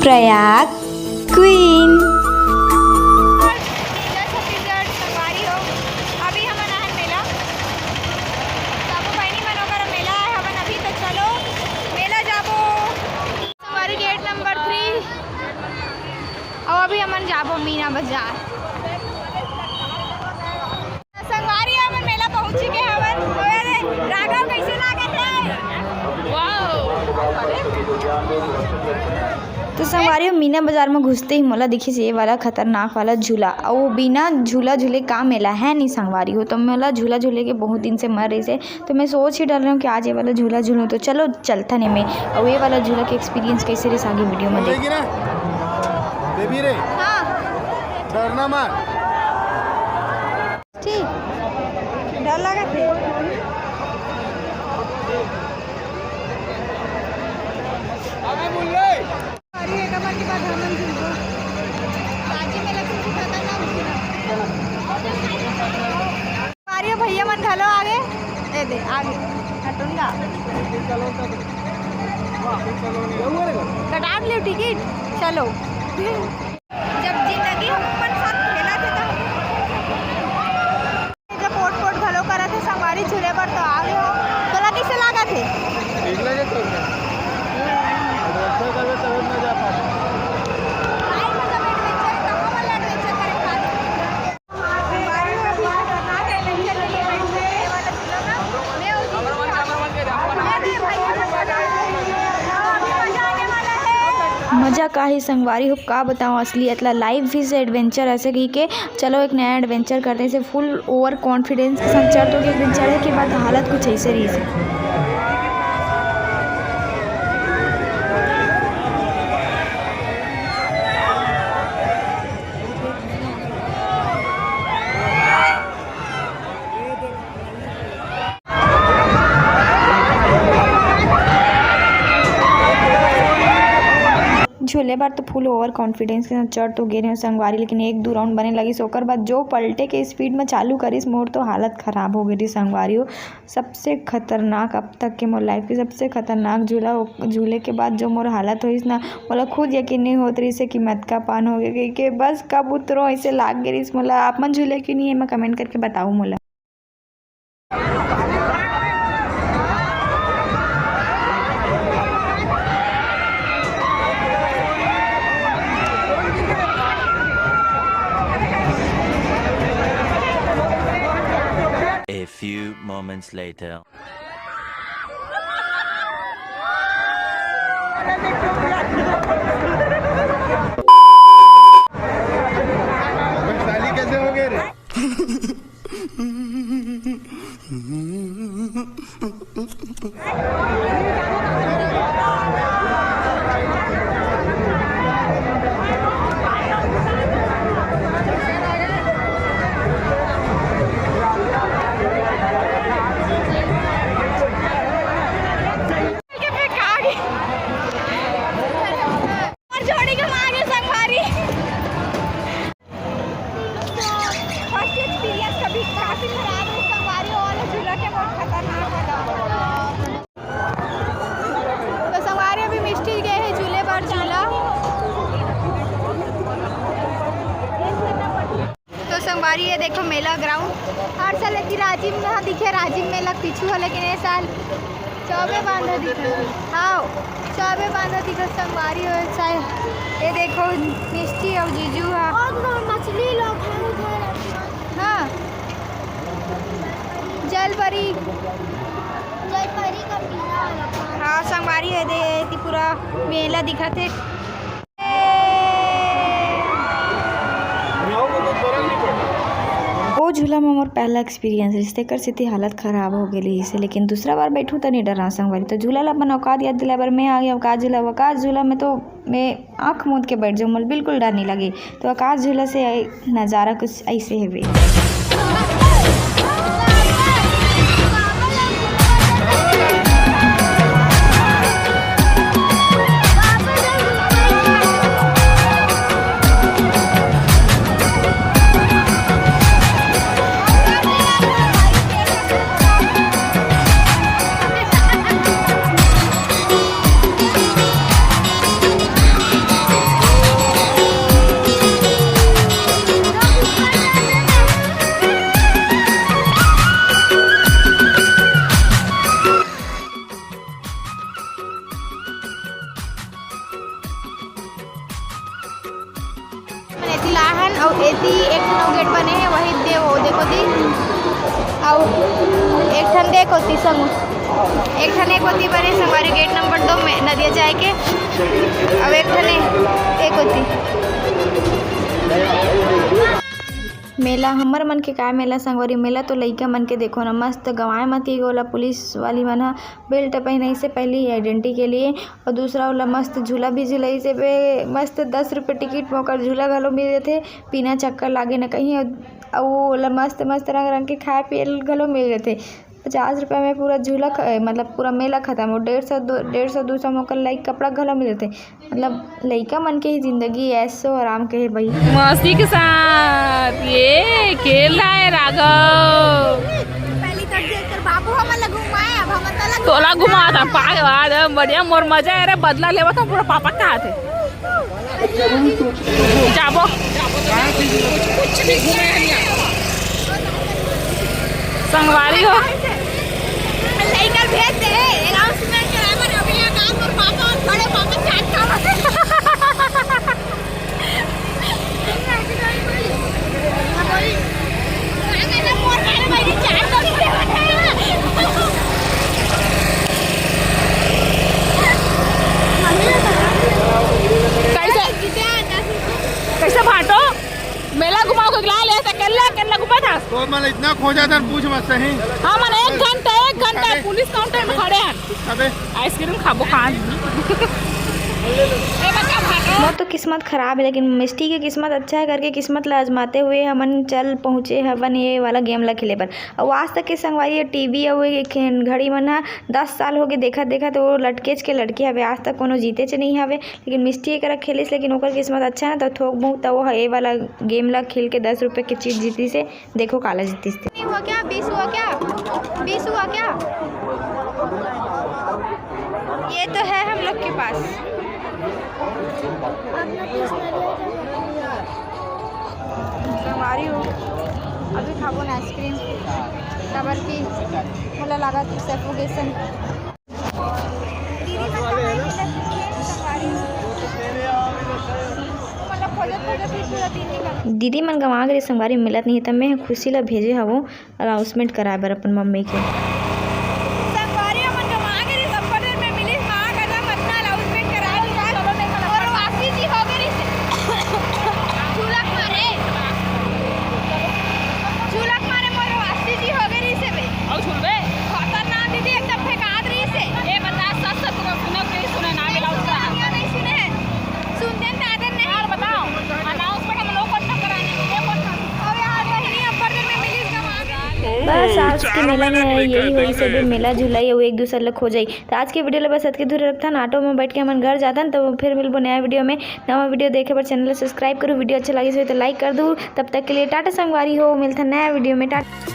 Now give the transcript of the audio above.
Prayag queen. Chhattisgarh संगवारी हो अभी हमन आहन मेला जाबो बहनी मनोकर मेला है हमन अभी तो चलो मेला जाबो संगवारी गेट नंबर 3 और अभी हमन जाबो मीना बाजार संगवारी हमन मेला पहुंची के हमन राघव कैसे लागत है वाओ। तो संगवारी मीना बाजार में घुसते ही मोला दिखिस ये वाला खतरनाक वाला झूला और बिना झूला झूले का मेला है नहीं संगवारी हो। तो मोला झूला झूले के बहुत दिन से मर रही से तो मैं सोच ही डाल रही हूँ कि आज ये वाला झूला झूलूँ। तो चलो चलता नहीं मैं और ये वाला झूला के एक्सपीरियंस कैसे रही आगे वीडियो में देख। बेबी रे हाँ डरना मत ठीक डर लगा थे अबे बोल ले अरे एक बार के बाद हमन झूलो बाजी में लगे खाता ना मारियो भैया मत ढलो आगे ए दे आगे हटूंगा कटा लियो टिकट चलो जब जिंदगी हमन साथ खेला थे तो जब पोट पोट घलो करा थे संगवारी झूले पर तो आगे हो तोला कैसे लगा थे ठीक लगे तो मज़ा का ही संगवारी हो का बताऊँ असलियत ला लाइव भी से एडवेंचर ऐसे की के चलो एक नया एडवेंचर करते से फुल ओवर कॉन्फिडेंस के संग चढ़ तो के एडवेंचर है के बाद हालत कुछ ऐसे रही से। झूले बार तो फुल ओवर कॉन्फिडेंस के साथ चढ़ तो गिरे हैं संगवारी लेकिन एक दो राउंड बने लगी सोकर बाद जो पलटे के स्पीड में चालू करिस मोर तो हालत ख़राब हो गई संगवारी हो। सबसे खतरनाक अब तक के मोर लाइफ की सबसे खतरनाक झूला झूले के बाद जो मोर हालत हुई ना मोला खुद यकीन नहीं होत रही से कि मत का पान हो गई कि बस कब उतरो ऐसे लाग गई मोला। आप मन झूले क्यों नहीं है मैं कमेंट करके बताऊँ मोला। A few moments later. साली कैसे हो गए रे संगवारी है देखो मेला ग्राउंड हर साल की राजीव में हाँ दिखे राजीव मेला पीछू है लेकिन ये साल चौबे बांधा दिखे हाँ चौबे बांधा दिखे संगवारी हो ये देखो मिष्टी और जीजू है मछली लोग हाँ जलपरी का हाँ संगवारी है दे पूरा मेला दिखा थे। वो झूला में मोर पहला एक्सपीरियंस रिश्ते कर स्थिति हालत ख़राब हो गई इसे लेकिन दूसरा बार बैठूँ तो नहीं डरा संगवारी। तो झूला ला अपन औकात याद दिला बार मैं आ गया आकाश झूला में तो मैं आँख मूंद के बैठ जाऊँ मुझे बिल्कुल डर नहीं लगे। तो आकाश झूला से नज़ारा कुछ ऐसे है वे। और एती एक ठन गेट बने हैं वही दे वो देखो दी और एक ठन देखो ती संग एक ठन एक होती बने संगवारी गेट नंबर 2 में नदिया जाए के अब एक ठन एक होती मेला हमर मन के काय मेला संगवारी मेला तो लइका मन के देखो ना मस्त गवाए मत ही गोला पुलिस वाली मन ह बेल्ट पहने से पहले ही आइडेंटिटी के लिए और दूसरा वाला मस्त झूला भी झुलाई से पे मस्त 10 रुपये टिकट मोकर झूला घलो मिल थे बिना चक्कर लागे न कहीं और वो मस्त मस्त रंग रंग के खाए पिए घलो मिल थे 50 रुपये में पूरा झूला मतलब पूरा मेला खत्म हो 150-200 मोकर लाइक कपड़ा घलो मिल थे मतलब लइका मन के ही जिंदगी ऐसो आराम के है भाई मस्ती के साथ ये खेल रहा है राघव पहली तक देख बाबू हम घुमाए अब हम तला तोला घुमा था पागल बढ़िया मोर मजा है रे बदला लेवा था पूरा पापा का हाथ है जाबो कुछ भी घुमाया संगवारी हो लेकर भेज दे अनाउंसमेंट करावर अभी काम और पापा और बड़े पापा चाट कैसे भाटो मेला घुमाओ के ला ले केला घुमा था तो मैं इतना खोजा था पूछ मत सही हाँ मन 1 घंटा पुलिस काउंटर में खड़े हैं अबे आइसक्रीम खाबो बहुत तो किस्मत खराब है लेकिन मिस्टी की किस्मत अच्छा है करके किस्मत ला आजमाते हुए हमन चल पहुँचे हवन ये वाला गेम ला खेले पर और आज तक के संगवारी टीवी और घड़ी मन 10 साल हो गए देखा तो वो लटकेज के लड़के हवे आज तक कोनो जीते च नहीं हवे लेकिन मिस्टी एक खेलिस लेकिन ओकर किस्मत अच्छा है तो थोक बहुत वो ये वाला गेम ला खेल के 10 रुपये की चीज जीती से देखो काला जीतीस हुआ क्या 20 हुआ क्या ये तो है हम लोग के पास संगवारी हो अभी खाबो ना आइसक्रीम काबर की मोला लागत सफोकेशन दीदी मन गंवा गए संगवारी मिलत नहीं तब मैं खुशी ला भेजे हवो अनाउंसमेंट कराए बर अपन मम्मी के बस आज के मेला में यही हुई सब मेला झुलाई और एक दूसरे लग हो जाई तो आज के वीडियो ला बस के दूर रखता ऑटो में बैठ के हम घर जाता तो फिर मिलबो नया वीडियो में नवा वीडियो देखे पर चैनल सब्सक्राइब करो वीडियो अच्छा लगे तो लाइक कर दो तब तक के लिए टाटा संगवारी हो मिलता नया वीडियो में टाटा।